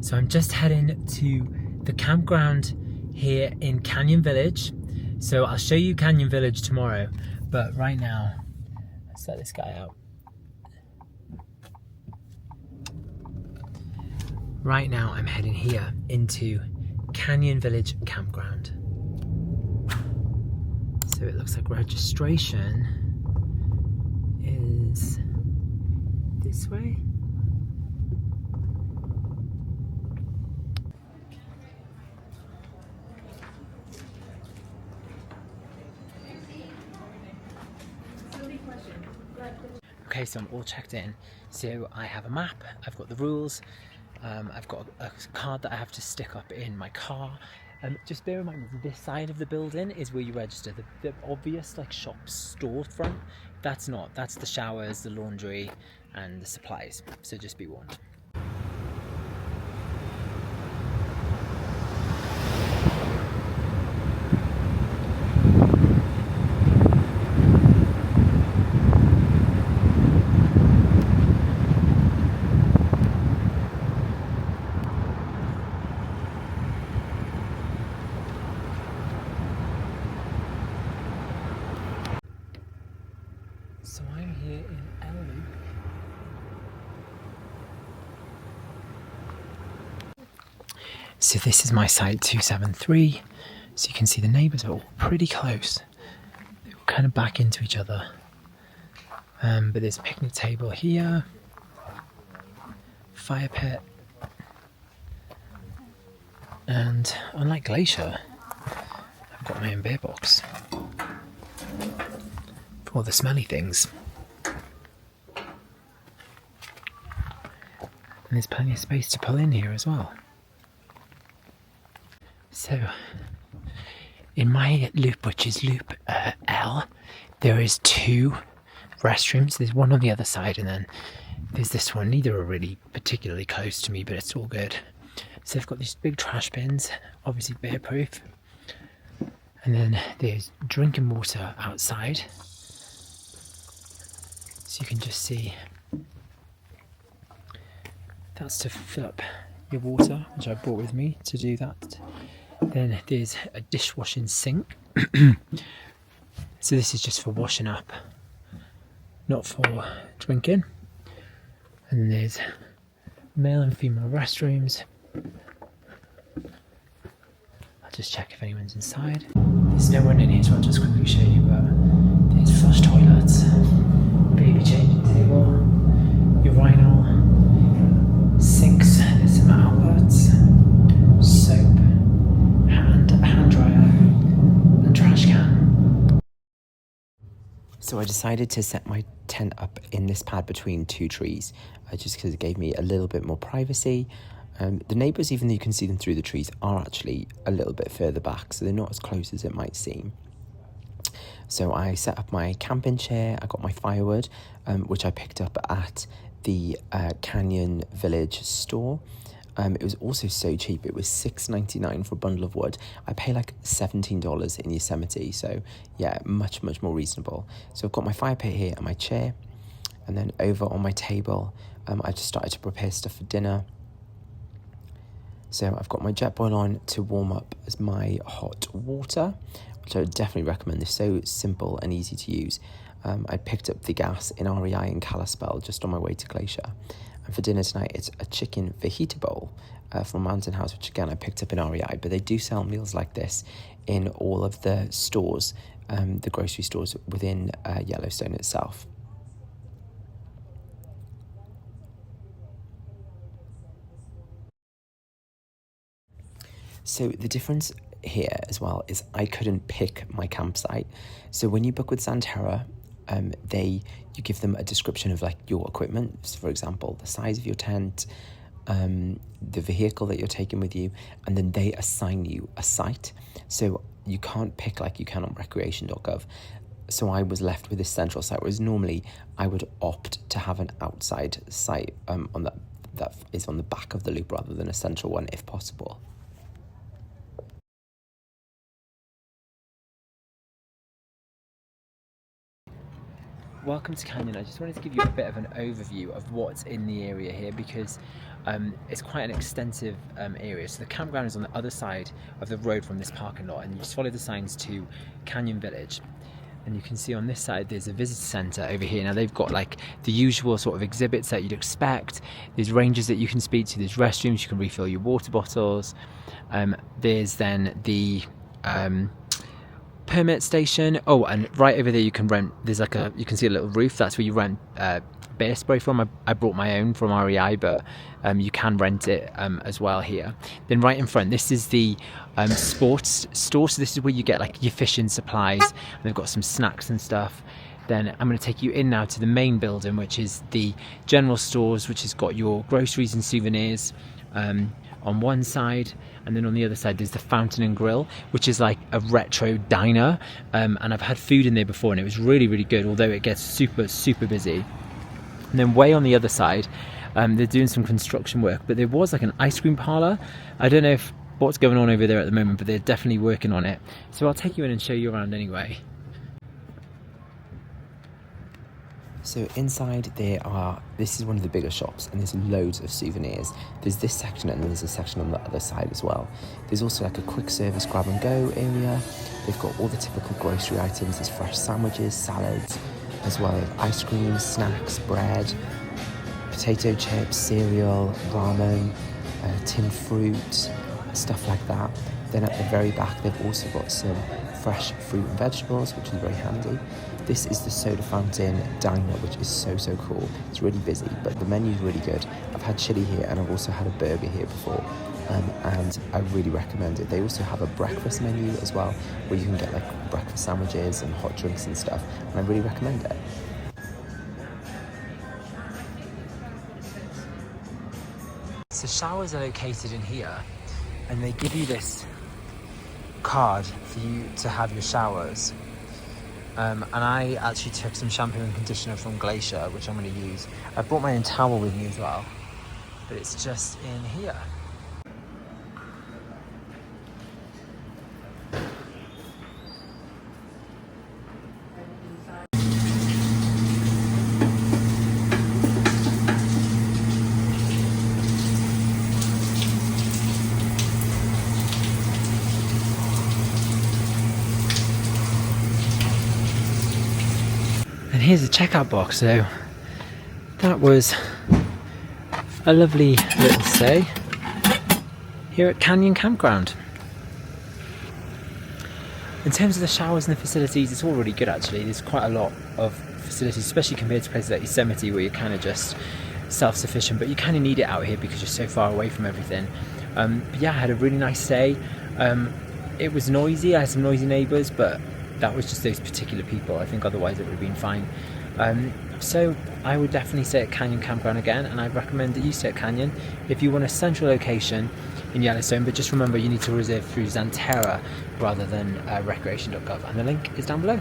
So I'm just heading to the campground here in Canyon Village. So I'll show you Canyon Village tomorrow, but right now, let's let this guy out. Right now I'm heading here into Canyon Village Campground. So it looks like registration is this way. Okay, so I'm all checked in. So I have a map, I've got the rules, I've got a card that I have to stick up in my car. Just bear in mind, this side of the building is where you register. The obvious like shop storefront, that's not. That's the showers, the laundry, and the supplies. So just be warned. So I'm here in El Loop. So this is my site 273. So you can see the neighbours are all pretty close. They're all kind of back into each other. But there's a picnic table here, fire pit, and unlike Glacier, I've got my own beer box for all the smelly things. And there's plenty of space to pull in here as well. So, in my loop, which is loop L, there is 2 restrooms. There's one on the other side, and then there's this one. Neither are really particularly close to me, but it's all good. So they've got these big trash bins, obviously bear proof. And then there's drinking water outside. So you can just see that's to fill up your water, which I brought with me to do that. Then there's a dishwashing sink. So this is just for washing up, not for drinking. And then there's male and female restrooms. I'll just check if anyone's inside. There's no one in here, so I'll just quickly show you, but there's flush toilets, baby changing table, urinal, sinks, there's some outlets, soap, hand dryer, and trash can. So I decided to set my tent up in this pad between 2 trees, just because it gave me a little bit more privacy. The neighbours, even though you can see them through the trees, are actually a little bit further back, so they're not as close as it might seem. So I set up my camping chair, I got my firewood, which I picked up at the Canyon Village store. It was also so cheap. It was $6.99 for a bundle of wood. I pay like $17 in Yosemite, so yeah, much more reasonable. So I've got my fire pit here and my chair, and then over on my table, I just started to prepare stuff for dinner. So I've got my jet boil on to warm up as my hot water, which I would definitely recommend. They're so simple and easy to use. I picked up the gas in REI in Kalispell just on my way to Glacier. And for dinner tonight, it's a chicken fajita bowl from Mountain House, which again I picked up in REI. But they do sell meals like this in all of the stores, the grocery stores within Yellowstone itself. So the difference here as well is I couldn't pick my campsite. So when you book with Santerra, you give them a description of like your equipment. So for example, the size of your tent, the vehicle that you're taking with you, and then they assign you a site. So you can't pick like you can on recreation.gov. So I was left with this central site, whereas normally I would opt to have an outside site on that is on the back of the loop rather than a central one if possible. welcome to Canyon. I just wanted to give you a bit of an overview of what's in the area here because it's quite an extensive area. So the campground is on the other side of the road from this parking lot, and you just follow the signs to Canyon Village. And you can see on this side there's a visitor centre over here. Now they've got like the usual sort of exhibits that you'd expect. There's rangers that you can speak to, there's restrooms, you can refill your water bottles. There's then the permit station. Oh, and right over there you can rent, there's like you can see a little roof, that's where you rent bear spray from. I brought my own from REI, but you can rent it as well here. Then right in front, this is the sports store, so this is where you get like your fishing supplies, and they've got some snacks and stuff. Then I'm going to take you in now to the main building, which is the general stores, which has got your groceries and souvenirs on one side, and then on the other side there's the Fountain and Grill, which is like a retro diner, and I've had food in there before and it was really, really good, although it gets super, super busy. And then way on the other side, they're doing some construction work, but there was like an ice cream parlour. I don't know what's going on over there at the moment, but they're definitely working on it. So I'll take you in and show you around anyway. So inside this is one of the bigger shops, and there's loads of souvenirs. There's this section and there's a section on the other side as well. There's also like a quick service grab and go area. They've got all the typical grocery items. There's fresh sandwiches, salads, as well as ice cream, snacks, bread, potato chips, cereal, ramen, tinned fruit, stuff like that. Then at the very back they've also got some fresh fruit and vegetables, which is very handy. This is the Soda Fountain Diner, which is so, so cool. It's really busy, but the menu's really good. I've had chili here and I've also had a burger here before, and I really recommend it. They also have a breakfast menu as well, where you can get like breakfast sandwiches and hot drinks and stuff, and I really recommend it. So showers are located in here, and they give you this card for you to have your showers. And I actually took some shampoo and conditioner from Glacier, which I'm going to use. I brought my own towel with me as well, but it's just in here. And here's the checkout box. So that was a lovely little stay here at Canyon Campground. In terms of the showers and the facilities, it's all really good actually. There's quite a lot of facilities, especially compared to places like Yosemite, where you're kind of just self-sufficient, but you kind of need it out here because you're so far away from everything. But yeah, I had a really nice stay. It was noisy, I had some noisy neighbours, but that was just those particular people. I think otherwise it would have been fine. So I would definitely stay at Canyon Campground again, and I'd recommend that you stay at Canyon if you want a central location in Yellowstone, but just remember you need to reserve through Xanterra rather than recreation.gov, and the link is down below.